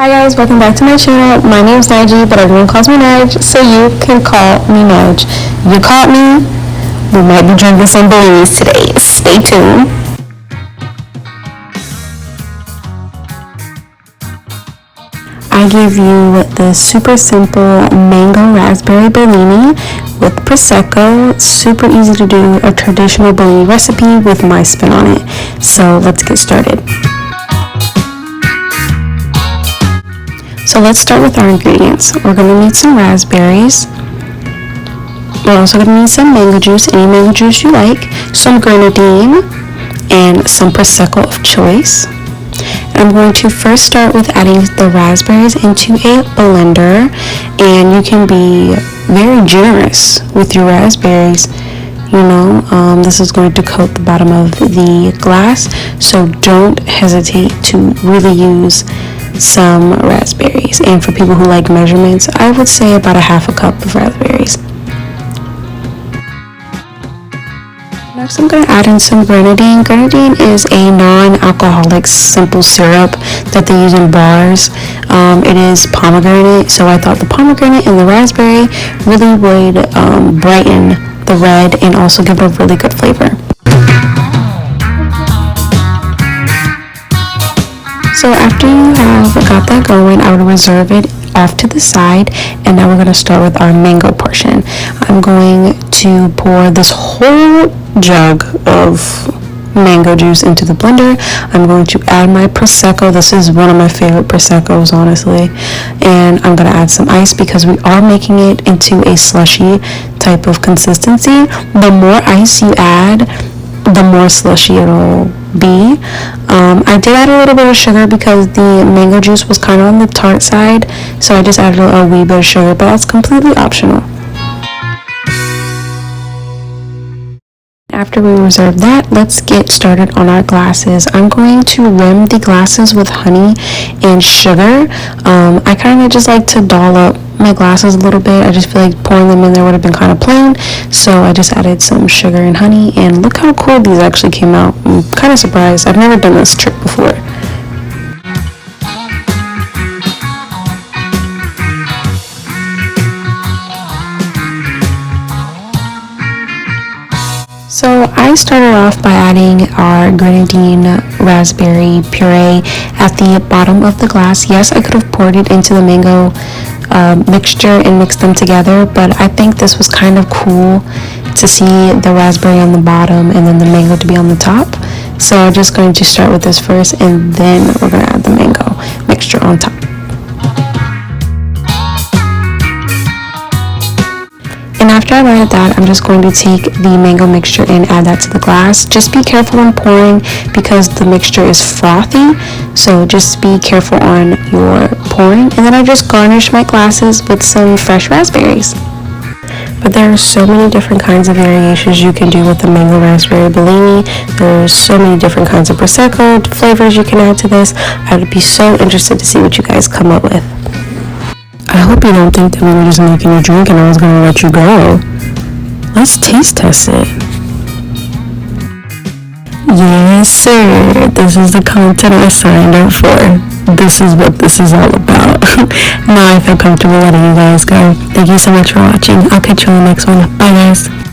Hi guys, welcome back to my channel. My name is Nyjee, but everyone calls me Nyjee, so you can call me Nyjee. You caught me. We might be drinking some Bellinis today. Stay tuned. I give you the super simple mango raspberry Bellini with Prosecco. Super easy to do, a traditional Bellini recipe with my spin on it. So let's get started. So let's start with our ingredients. We're going to need some raspberries. We're also going to need some mango juice, any mango juice you like, some Grenadine, and some Prosecco of choice. I'm going to first start with adding the raspberries into a blender, and you can be very generous with your raspberries. This is going to coat the bottom of the glass, so don't hesitate to really use some raspberries. And for people who like measurements, I would say about a half a cup of raspberries. Next, I'm going to add in some Grenadine. Grenadine is a non-alcoholic simple syrup that they use in bars. It is pomegranate, so I thought the pomegranate and the raspberry really would brighten the red and also give it a really good flavor. So after you have got that going, I would reserve it off to the side, and now we're going to start with our mango portion. I'm going to pour this whole jug of mango juice into the blender. I'm going to add my Prosecco. This is one of my favorite Proseccos, honestly. And I'm going to add some ice because we are making it into a slushy type of consistency. The more ice you add, the more slushy it'll be. I did add a little bit of sugar because the mango juice was kind of on the tart side, so I just added a wee bit of sugar, but that's completely optional. After we reserve that, let's get started on our glasses. I'm going to rim the glasses with honey and sugar. I kind of just like to doll up my glasses a little bit. I just feel like pouring them in there would have been kind of plain, so I just added some sugar and honey, and look how cool these actually came out. I'm kind of surprised. I've never done this trick before. So I started off by adding our Grenadine raspberry puree at the bottom of the glass. Yes, I could have poured it into the mango mixture and mixed them together, but I think this was kind of cool to see the raspberry on the bottom and then the mango to be on the top. So I'm just going to start with this first, and then we're going to add the mango mixture on top. And after I've added that, I'm just going to take the mango mixture and add that to the glass. Just be careful when pouring because the mixture is frothy, so just be careful on your pouring. And then I just garnish my glasses with some fresh raspberries. But there are so many different kinds of variations you can do with the mango raspberry Bellini. There's so many different kinds of Prosecco flavors you can add to this. I would be so interested to see what you guys come up with. I hope you don't think that we were just making you drink and I was going to let you go. Let's taste test it. Yes, sir. This is the content I signed up for. This is what this is all about. Now I feel comfortable letting you guys go. Thank you so much for watching. I'll catch you on the next one. Bye, guys.